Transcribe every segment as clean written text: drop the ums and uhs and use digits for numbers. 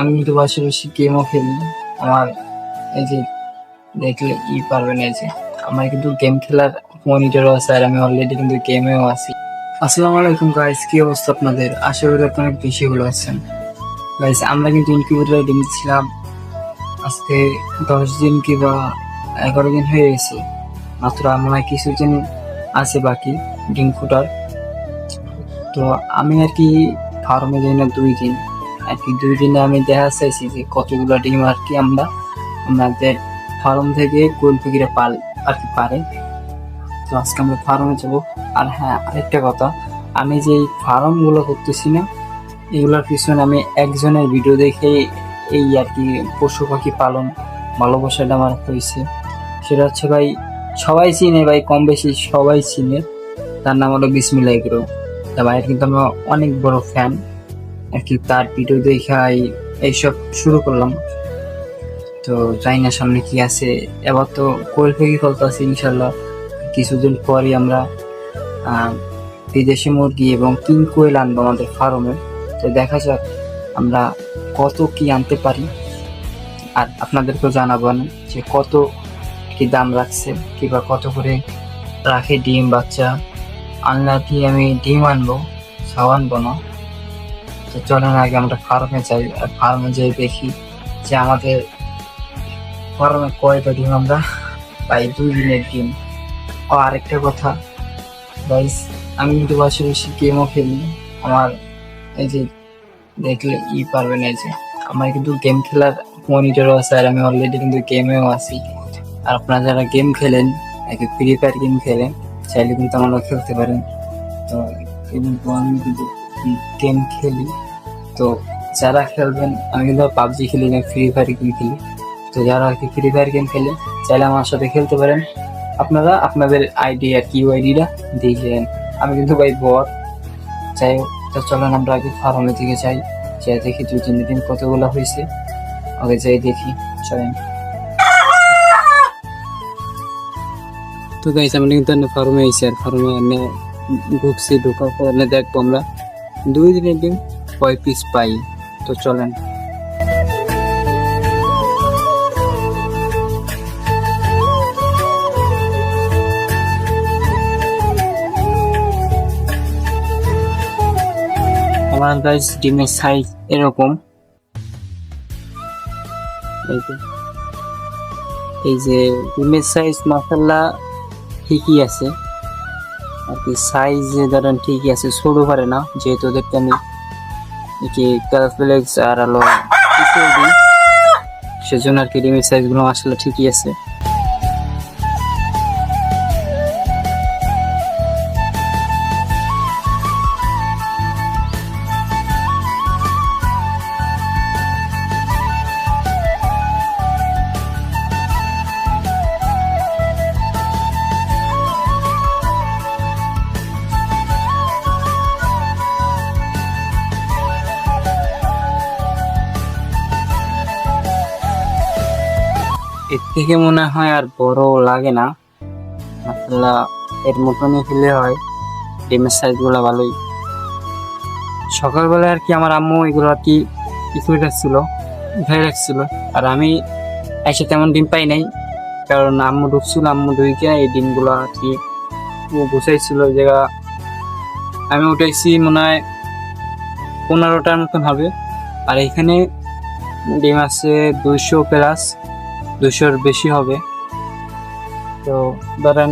আমি কিন্তু বসে বসে গেমও খেলি। আমার এই যে দেখলে পারবে না, এই যে আমার কিন্তু গেম খেলার মনিটরও আছে, আর আমি অলরেডি কিন্তু গেমেও আছি। আসসালামু আলাইকুম গাইস, কি অবস্থা আপনাদের? আশা করি আপনারা অনেক বেশি ভালো আছেন। গাইস, আমরা কিন্তু ইনকিউবেটরে ডিম ছিলাম আজকে 10 দিন কিংবা 11 দিন হয়ে গেছে। মাত্র মনে হয় কিছুদিন আছে বাকি ডিম ফোটার। তো আমি আর কি ফার্মে যাই না 2 দিন, আর কি 2 দিনে আমি দেখা চাইছি যে কতগুলো ডিম আর কি আমাদের ফার্ম থেকে গোল পাখিরা আর কি পারে। তো আজকে আমরা ফার্মে যাবো। আর হ্যাঁ, আরেকটা কথা, আমি যে এই ফার্ম গুলো করতেছি না, এগুলোর পিছনে আমি একজনের ভিডিও দেখে এই আর কি পশু পাখি পালন ভালোবাসাটা আমার হয়েছে। সেটা হচ্ছে ভাই, সবাই চিনে ভাই, কম বেশি সবাই চিনে। তার নাম হলো বিসমিল্লাহ এগ্রো। তা ভাইয়ের কিন্তু আমরা অনেক বড় ফ্যান আর কি। তার ভিডিও দেখে এইসব শুরু করলাম। তো জানি না সামনে কি আছে। এবার তো কোয়েল পাখি ফলতে আছে ইনশাল্লাহ, কিছুদিন পরই আমরা বিদেশি মুরগি এবং কিং কোয়েল আনবো আমাদের ফার্মে। তো দেখা যাক আমরা কত কি আনতে পারি, আর আপনাদেরকেও জানাবেন যে কত কি দাম রাখছে কিংবা কত করে রাখে ডিম বাচ্চা। আনলে কি আমি ডিম আনবো, ছাও আনবো না। তো চলেন আগে আমরা ফার্মে যাই, আর ফার্মে যাই দেখি যে আমাদের ফার্মে কয়টা ডিম আমরা পাই। 2 দিনের ডিম। ও আরেকটা কথা গাইস, আমি কিন্তু বসে বসে গেমও খেলি। আমার এই যে দেখলে পারবে না, এই যে আমার কিন্তু গেম খেলার মনিটরও আছে, আর আমি অলরেডি কিন্তু গেমেও আছি। আর আপনারা যারা গেম খেলেন, ফ্রি ফায়ার গেম খেলেন, চাইলে কিন্তু আমরা খেলতে পারেন। তো কিন্তু আমি কিন্তু গেম খেলি। তো যারা খেলবেন, আমি কিন্তু পাবজি খেলি না, ফ্রি ফায়ার গেম খেলি। তো যারা আর কি ফ্রি ফায়ার গেম খেলে চাইলে আমার সাথে খেলতে পারেন। আপনারা আপনাদের আইডি আর কি আইডিটা দিয়েছেন। আমি কিন্তু ভাই বট। যাই হোক, তো চলেন আমরা আগে ফার্মের দিকে যাই, যাই দেখি 2-3 দিন কতগুলো হয়েছে। আগে যাই দেখি, চলেন। তো গাইস, আমরা কিন্তু ফার্মে আইছি, আর ফার্মে এনে ঢুকছি। ঢোকার পর দেখবো আমরা 2 দিনের ডিম কয় পিস পাই। তো চলেন। আমার গাইস ডিমের সাইজ এরকম, এই যে ডিমের সাইজ মাশাআল্লাহ ঠিকই আছে আর কি। সাইজ ধরেন ঠিকই আছে, ছোট পারে না, যেহেতু ওদেরকে আমি কি ক্যালফ্লেক্স আর আলো দিই, সেজন্য আর কি ডিমের সাইজ গুলো মাশাআল্লাহ ঠিকই আছে। এর থেকে মনে হয় আর বড় লাগে না, মাশাআল্লাহ এর মতনই খেলে হয়। ডিমের সাইজ গুলো ভালোই। সকালবেলা আর কি আমার আম্মু এগুলো আর কি কিছু রাখছিল, আর আমি এসে তেমন ডিম পাই নাই, কারণ আম্মু ঢুকছিল, আম্মু ঢুকে এই ডিমগুলো আর কি গুছাইছিল জায়গা। আমি উঠাইছি মনে হয় 15টার মতন হবে। আর এখানে ডিম আছে 200+, 200-র বেশি হবে। তো ধরেন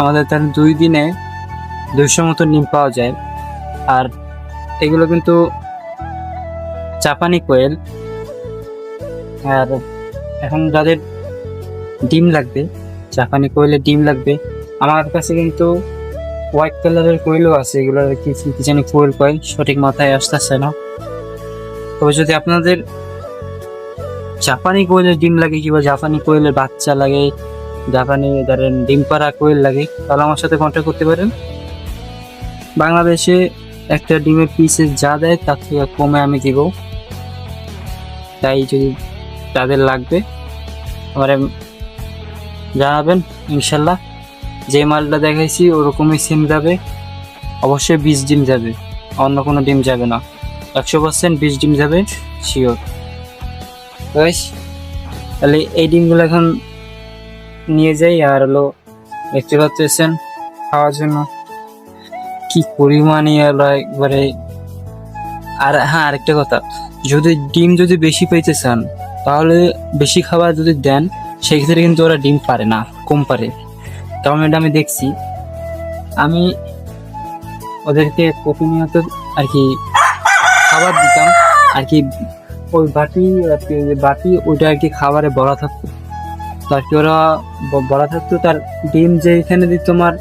আমাদের তার 2 দিনে 200 মতো ডিম পাওয়া যায়। আর এগুলো কিন্তু জাপানি কোয়েল। আর এখন যাদের ডিম লাগবে, জাপানি কোয়েলের ডিম লাগবে, আমার কাছে কিন্তু হোয়াইট কালারের কোয়েলও আছে। এগুলো কি জানি কোয়েল কয়, সঠিক মাথায় আসতেছে না। তবে যদি আপনাদের জাপানি কোয়েলের ডিম লাগে কিংবা জাপানি কোয়েলের বাচ্চা লাগে, জাপানি ধরেন ডিম পাড়া কোয়েল লাগে, তাহলে আমার সাথে কন্ট্যাক্ট করতে পারেন। বাংলাদেশে একটা ডিমের পিসে যা দেয় তার থেকে কমে আমি দিব। তাই যদি তাদের লাগবে আমার জানাবেন, ইনশাল্লাহ যে মালটা দেখাইছি ওরকমই সেম যাবে। অবশ্যই 20 ডিম যাবে, অন্য কোনো ডিম যাবে না। 100% 20 ডিম যাবে, শিওর। গাইস তাহলে এই ডিমগুলো এখন নিয়ে যাই, আর হলো দেখতে পাচ্ছেন খাওয়ার জন্য কি পরিমাণে হলো একবারে। আর হ্যাঁ, আরেকটা কথা, যদি ডিম যদি বেশি পাইতে চান তাহলে বেশি খাবার যদি দেন সেক্ষেত্রে কিন্তু ওরা ডিম পারে না, কম পারে। কারণ এটা আমি দেখছি, আমি ওদেরকে প্রতিনিয়ত আর কি খাবার দিতাম আর কি, ওই বাটি আর কি, যে বাটি ওইটা আর কি খাবারে ভরা থাকতো, তো আর কি ওরা ভরা থাকতো। তার ডিম যে এখানে দিত তোমার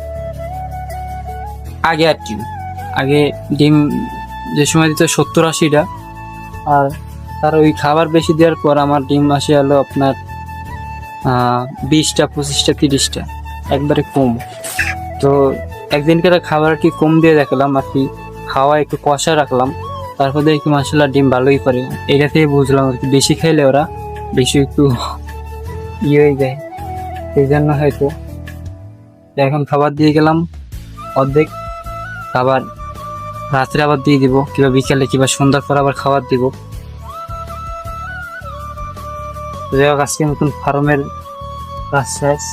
আগে আর কি, আগে ডিম যে সময় দিত 70-80টা, আর তার ওই খাবার বেশি দেওয়ার পর আমার ডিম আসে হলো আপনার 20টা 25টা 30টা, একবারে কম। তো একদিনকার খাবার আর কি কম দিয়ে দেখলাম আর কি, খাওয়া একটু কষা রাখলাম, তারপর দেখি মাসাল্লাহ ডিম ভালোই করে। এটা থেকে বুঝলাম আর কি বেশি খাইলে ওরা বেশি একটু ইয়ে হয়ে যায়, সেই জন্য হয়তো। এখন খাবার দিয়ে গেলাম অর্ধেক, খাবার রাত্রে আবার দিয়ে দিব, কিংবা বিকালে কিংবা সন্ধ্যার পর আবার খাবার দিব। যাই হোক, আজকে নতুন ফার্মের কাজ শেষ।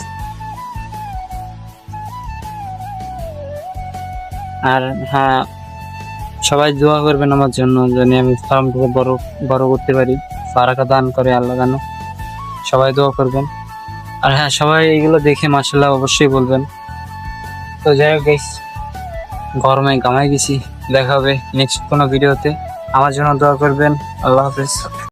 আর হ্যাঁ, সবাই দোয়া করবেন আমার জন্য, যেন আমি ফার্মটাকে বড় বড় করতে পারি। ফারাকা দান করে আল্লাহ জানো, সবাই দোয়া করবেন। আর হ্যাঁ, সবাই এগুলো দেখে মাশাআল্লাহ অবশ্যই বলবেন। তো যাই হোক গাইস, গরমে ঘামাই গেছি। দেখা হবে নেক্সট কোনো ভিডিওতে, আমার জন্য দোয়া করবেন। আল্লাহ হাফেজ।